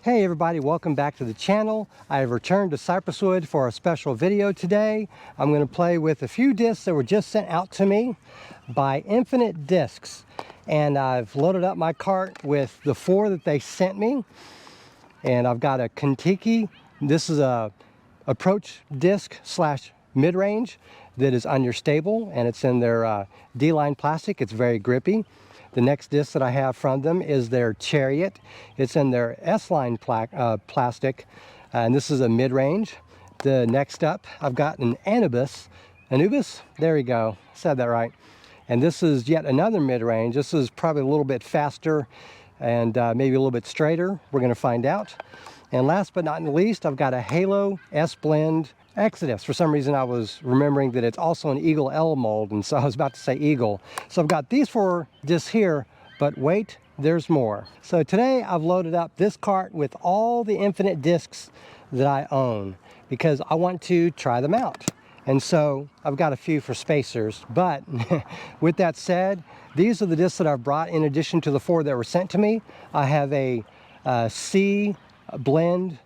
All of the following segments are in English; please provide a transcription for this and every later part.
Hey everybody, welcome back to the channel. I have returned to Cypress Wood for a special video today. I'm going to play with a few discs that were just sent out to me by Infinite Discs. And I've loaded up my cart with the 4 that they sent me. And I've got a Kon Tiki. This is a approach disc slash mid-range that is understable, and it's in their D-line plastic. It's very grippy. The next disc that I have from them is their Chariot. It's in their S-line plastic, and this is a mid-range. The next up, I've got an Anubis. Anubis? There we go. Said that right. And this is yet another mid-range. This is probably a little bit faster and maybe a little bit straighter. We're going to find out. And last but not least, I've got a Halo I-Blend Exodus. For some reason I was remembering that it's also an Eagle L mold, and so I was about to say Eagle. So I've got these 4 discs here, but wait, there's more. So today I've loaded up this cart with all the Infinite discs that I own because I want to try them out. And so I've got a few for spacers, but with that said, these are the discs that I've brought in addition to the 4 that were sent to me. I have a C-Blend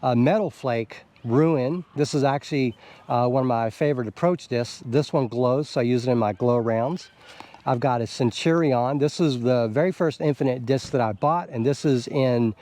metal flake Ruin. This is actually one of my favorite approach discs. This one glows, so I use it in my glow rounds. I've got a Centurion. This is the very first Infinite disc that I bought, and this is in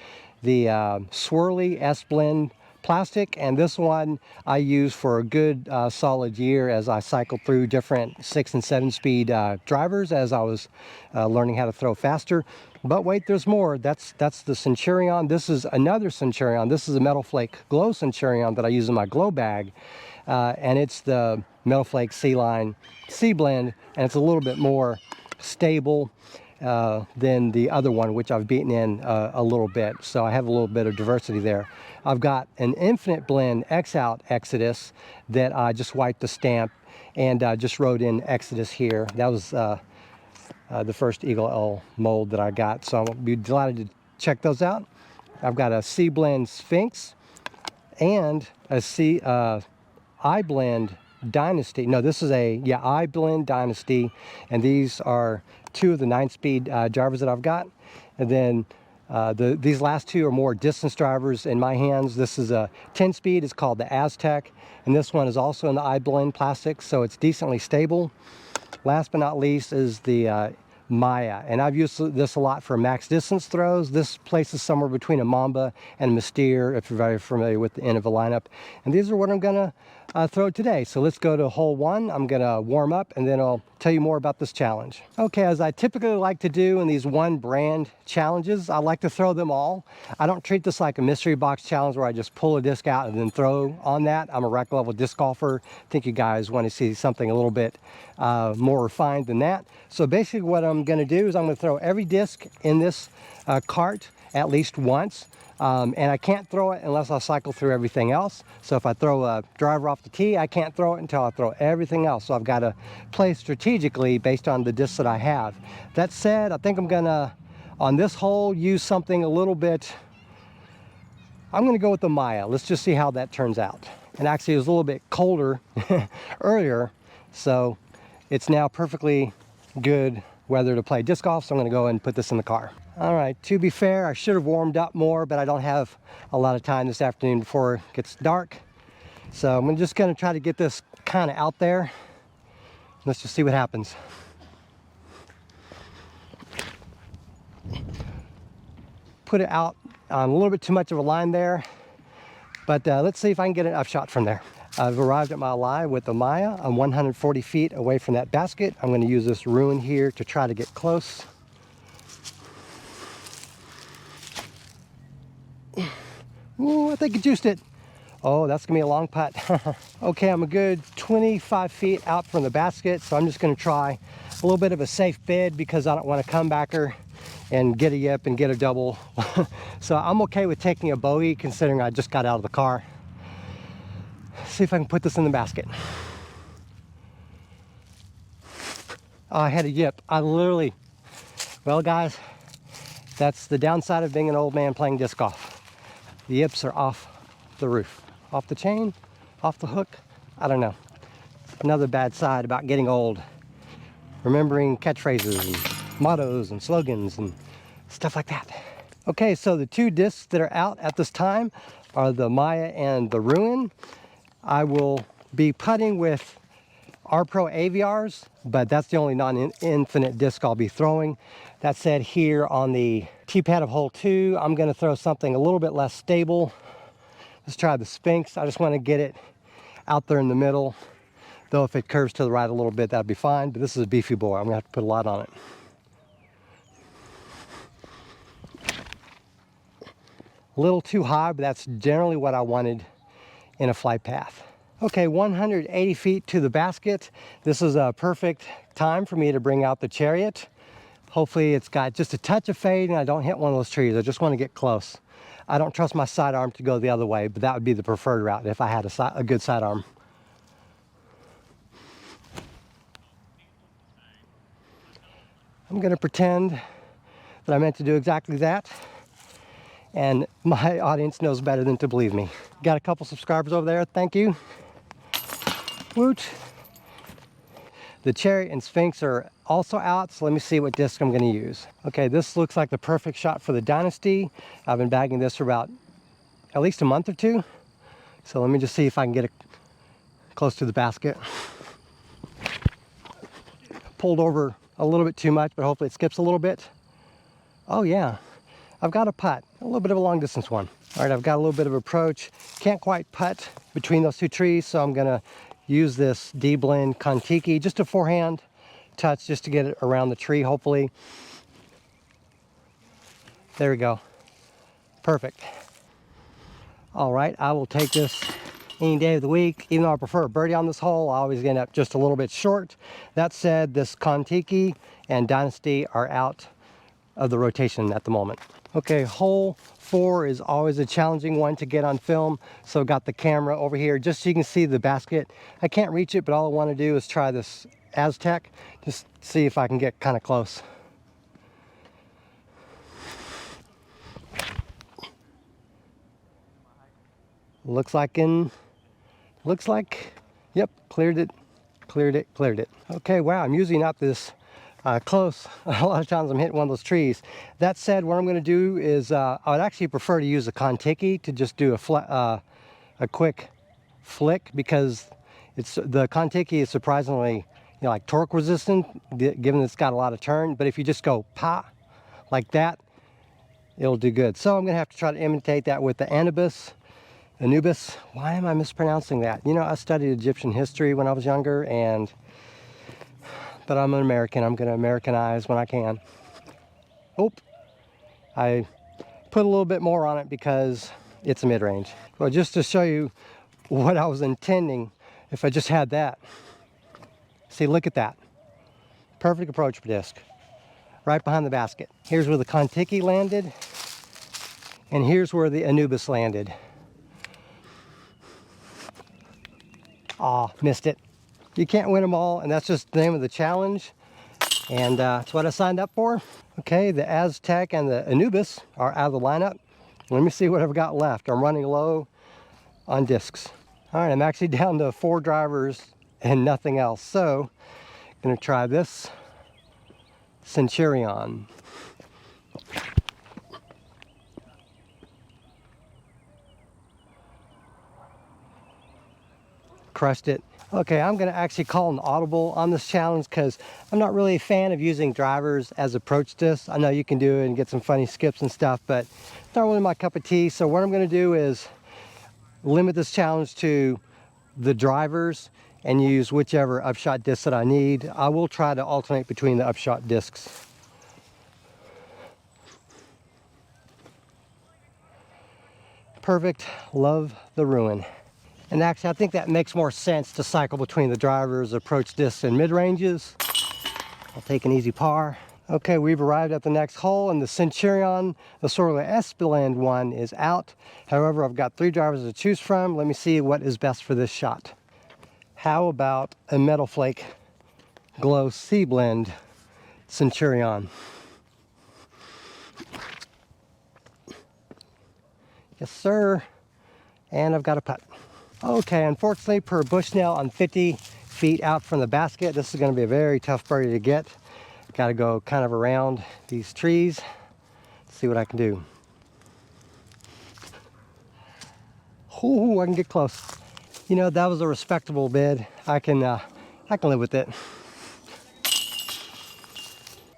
the swirly S-Blend plastic, and this one I use for a good solid year as I cycled through different 6 and 7 speed drivers as I was learning how to throw faster. But wait, there's more. That's the Centurion. This is another Centurion. This is a Metal Flake Glow Centurion that I use in my glow bag, and it's the Metal Flake C-Line C-Blend, and it's a little bit more stable than the other one, which I've beaten in a little bit. So I have a little bit of diversity there. I've got an Infinite Blend X-Out Exodus that I just wiped the stamp and just wrote in Exodus here. That was the first Eagle L mold that I got, so I'll be delighted to check those out. I've got a C-Blend Sphinx and a I-Blend Dynasty. No, this is a I-Blend Dynasty, and these are 2 of the 9-speed drivers that I've got. And then these last 2 are more distance drivers in my hands. This is a 10-speed. It's called the Aztec, and this one is also in the I-Blend plastic, so it's decently stable. Last but not least is the Maya, and I've used this a lot for max distance throws. This places somewhere between a Mamba and a Mystere, if you're very familiar with the end of a lineup. And these are what I'm gonna throw today. So let's go to hole 1. I'm gonna warm up, and then I'll tell you more about this challenge. Okay, as I typically like to do in these one brand challenges, I like to throw them all. I don't treat this like a mystery box challenge where I just pull a disc out and then throw on that. I'm a rack level disc golfer. I think you guys want to see something a little bit more refined than that. So basically what I'm going to do is I'm going to throw every disc in this cart at least once. And I can't throw it unless I cycle through everything else. So if I throw a driver off the tee, I can't throw it until I throw everything else. So I've got to play strategically based on the discs that I have. That said, I think I'm gonna, on this hole, use something a little bit, I'm gonna go with the Maya. Let's just see how that turns out. And actually it was a little bit colder earlier, so it's now perfectly good weather to play disc golf, so I'm gonna go ahead and put this in the car. All right, to be fair, I should have warmed up more, but I don't have a lot of time this afternoon before it gets dark. So I'm just gonna try to get this kind of out there. Let's just see what happens. Put it out on a little bit too much of a line there, but let's see if I can get an upshot from there. I've arrived at my lie with the Maya. I'm 140 feet away from that basket. I'm gonna use this Ruin here to try to get close. Ooh, I think it juiced it. Oh, that's gonna be a long putt. Okay, I'm a good 25 feet out from the basket, so I'm just gonna try a little bit of a safe bid because I don't want to come backer and get a yip and get a double. So I'm okay with taking a bogey considering I just got out of the car. See if I can put this in the basket. Oh, I had a yip. I literally, well guys, that's the downside of being an old man playing disc golf. The yips are off the roof, off the chain, off the hook. I don't know. Another bad side about getting old. Remembering catchphrases and mottos and slogans and stuff like that. Okay, so the two discs that are out at this time are the Maya and the Ruin. I will be putting with R-Pro AVRs, but that's the only non-infinite disc I'll be throwing. That said, here on the T-pad of hole 2, I'm going to throw something a little bit less stable. Let's try the Sphinx. I just want to get it out there in the middle. Though if it curves to the right a little bit, that'd be fine. But this is a beefy boy. I'm going to have to put a lot on it. A little too high, but that's generally what I wanted in a flight path. Okay, 180 feet to the basket. This is a perfect time for me to bring out the Chariot. Hopefully it's got just a touch of fade and I don't hit one of those trees. I just want to get close. I don't trust my sidearm to go the other way, but that would be the preferred route if I had a good sidearm. I'm going to pretend that I meant to do exactly that. And my audience knows better than to believe me. Got a couple subscribers over there. Thank you. Woot. The Chariot and Sphinx are also out, so let me see what disc I'm going to use. Okay, this looks like the perfect shot for the Dynasty. I've been bagging this for about at least a month or two. So let me just see if I can get it close to the basket. Pulled over a little bit too much, but hopefully it skips a little bit. Oh yeah, I've got a putt, a little bit of a long distance one. All right, I've got a little bit of approach. Can't quite putt between those two trees, so I'm gonna use this D-Blend Kon Tiki, just a forehand touch just to get it around the tree, hopefully. There we go, perfect. All right, I will take this any day of the week. Even though I prefer a birdie on this hole, I always end up just a little bit short. That said, this Kon Tiki and Dynasty are out of the rotation at the moment. Okay, hole 4 is always a challenging one to get on film, so I've got the camera over here just so you can see the basket. I can't reach it, but all I want to do is try this Aztec, just see if I can get kind of close. Looks like, yep, cleared it. Okay, wow, I'm usually not this close. A lot of times I'm hitting one of those trees. That said, what I'm going to do is I would actually prefer to use a Kon Tiki to just do a quick flick, because the Kon Tiki is surprisingly, like torque resistant, given it's got a lot of turn. But if you just go pop like that, it'll do good. So I'm going to have to try to imitate that with the Anubis. Why am I mispronouncing that? You know, I studied Egyptian history when I was younger, but I'm an American. I'm going to Americanize when I can. Oh, I put a little bit more on it because it's a mid-range. Well, just to show you what I was intending, if I just had that. See, look at that. Perfect approach disc. Right behind the basket. Here's where the Kon Tiki landed, and here's where the Anubis landed. Aw, missed it. You can't win them all, and that's just the name of the challenge, and that's what I signed up for. Okay, the Aztec and the Anubis are out of the lineup. Let me see what I've got left. I'm running low on discs. All right, I'm actually down to 4 drivers and nothing else, so I'm gonna try this Centurion. Crushed it. Okay, I'm going to actually call an audible on this challenge because I'm not really a fan of using drivers as approach discs. I know you can do it and get some funny skips and stuff, but it's not really my cup of tea. So what I'm going to do is limit this challenge to the drivers and use whichever upshot disc that I need. I will try to alternate between the upshot discs. Perfect. Love the Ruin. And actually, I think that makes more sense to cycle between the drivers, approach discs, and mid-ranges. I'll take an easy par. Okay, we've arrived at the next hole, and the Centurion, the Chariot I-Blend one, is out. However, I've got 3 drivers to choose from. Let me see what is best for this shot. How about a Metal Flake Glow C-Blend Centurion? Yes, sir. And I've got a putt. Okay, unfortunately, per Bushnell, I'm 50 feet out from the basket. This is going to be a very tough birdie to get. Got to go kind of around these trees. See what I can do. Ooh, I can get close. You know, that was a respectable bid. I can live with it.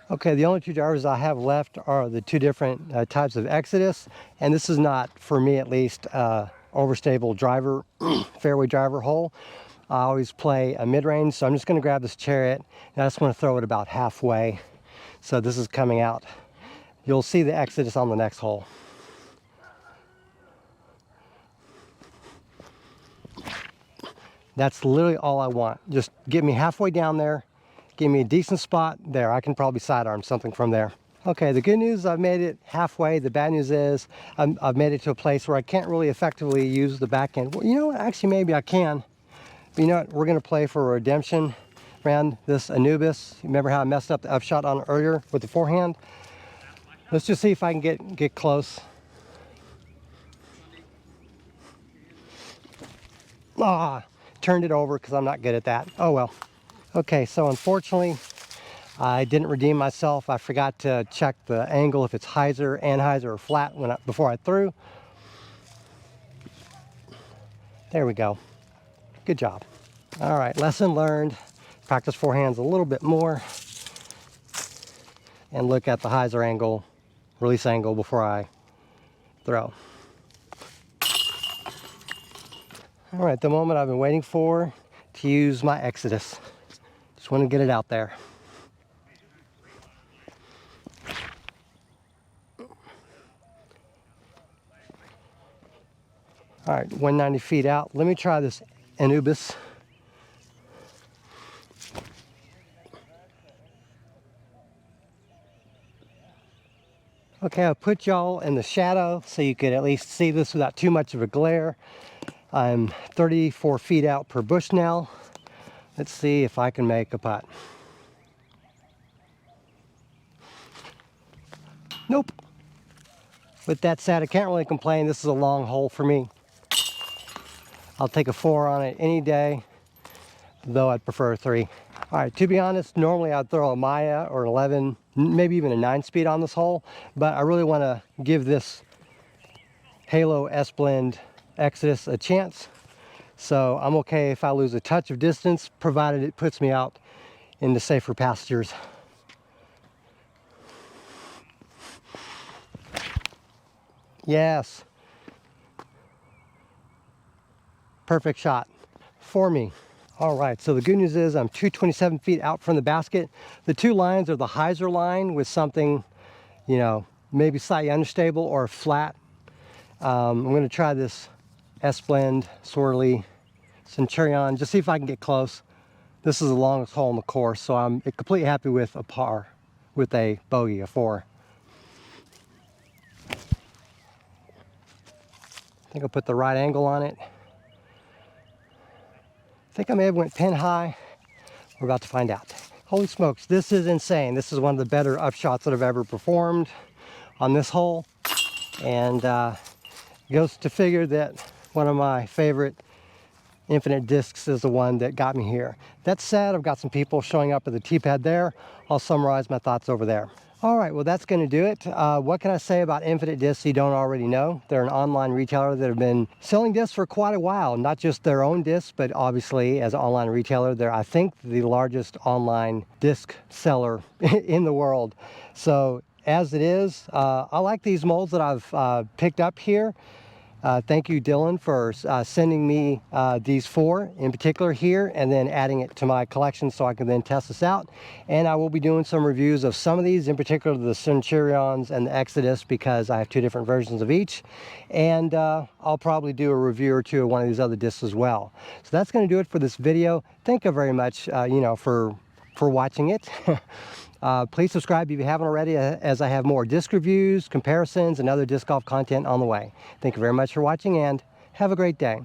Okay, the only two drivers I have left are the two different types of Exodus, and this is not, for me at least, overstable driver, fairway driver hole. I always play a mid-range, so I'm just going to grab this Chariot, and I just want to throw it about halfway. So this is coming out. You'll see the Exodus on the next hole. That's literally all I want. Just get me halfway down there, give me a decent spot there. I can probably sidearm something from there. Okay, the good news, I've made it halfway. The bad news is I've made it to a place where I can't really effectively use the back end. Well, you know what, actually maybe I can. But you know what, we're gonna play for a redemption around this Anubis. Remember how I messed up the upshot on earlier with the forehand? Let's just see if I can get close. Ah, turned it over because I'm not good at that. Oh well. Okay, so unfortunately, I didn't redeem myself. I forgot to check the angle, if it's hyzer, anhyzer, or flat before I threw. There we go. Good job. All right, lesson learned. Practice forehands a little bit more. And look at the hyzer angle, release angle before I throw. All right, the moment I've been waiting for to use my Exodus. Just want to get it out there. All right, 190 feet out. Let me try this Anubis. Okay, I'll put y'all in the shadow so you could at least see this without too much of a glare. I'm 34 feet out per bush now. Let's see if I can make a putt. Nope. With that said, I can't really complain. This is a long hole for me. I'll take a 4 on it any day, though I'd prefer a 3. All right, to be honest, normally I'd throw a Maya or an 11, maybe even a 9-speed on this hole, but I really want to give this Halo I-Blend Exodus a chance. So I'm okay if I lose a touch of distance, provided it puts me out into safer pastures. Yes. Perfect shot for me. All right, so the good news is I'm 227 feet out from the basket. The two lines are the hyzer line with something, you know, maybe slightly unstable or flat. I'm going to try this I-Blend Swirly Centurion, just see if I can get close. This is the longest hole in the course, so I'm completely happy with a par, with a bogey, a 4. I think I'll put the right angle on it. I think I may have went pin high. We're about to find out. Holy smokes, this is insane. This is one of the better upshots that I've ever performed on this hole. And goes to figure that one of my favorite infinite discs is the one that got me here. That said, I've got some people showing up at the tee pad there. I'll summarize my thoughts over there. All right, well, that's going to do it. What can I say about Infinite Discs you don't already know? They're an online retailer that have been selling discs for quite a while. Not just their own discs, but obviously as an online retailer, they're, I think, the largest online disc seller in the world. So as it is, I like these molds that I've picked up here. Thank you, Dylan, for sending me these 4 in particular here, and then adding it to my collection so I can then test this out. And I will be doing some reviews of some of these, in particular the Centurions and the Exodus, because I have 2 different versions of each. And I'll probably do a review or 2 of one of these other discs as well. So that's going to do it for this video. Thank you very much, you know, for watching it. Please subscribe if you haven't already, as I have more disc reviews, comparisons, and other disc golf content on the way. Thank you very much for watching, and have a great day.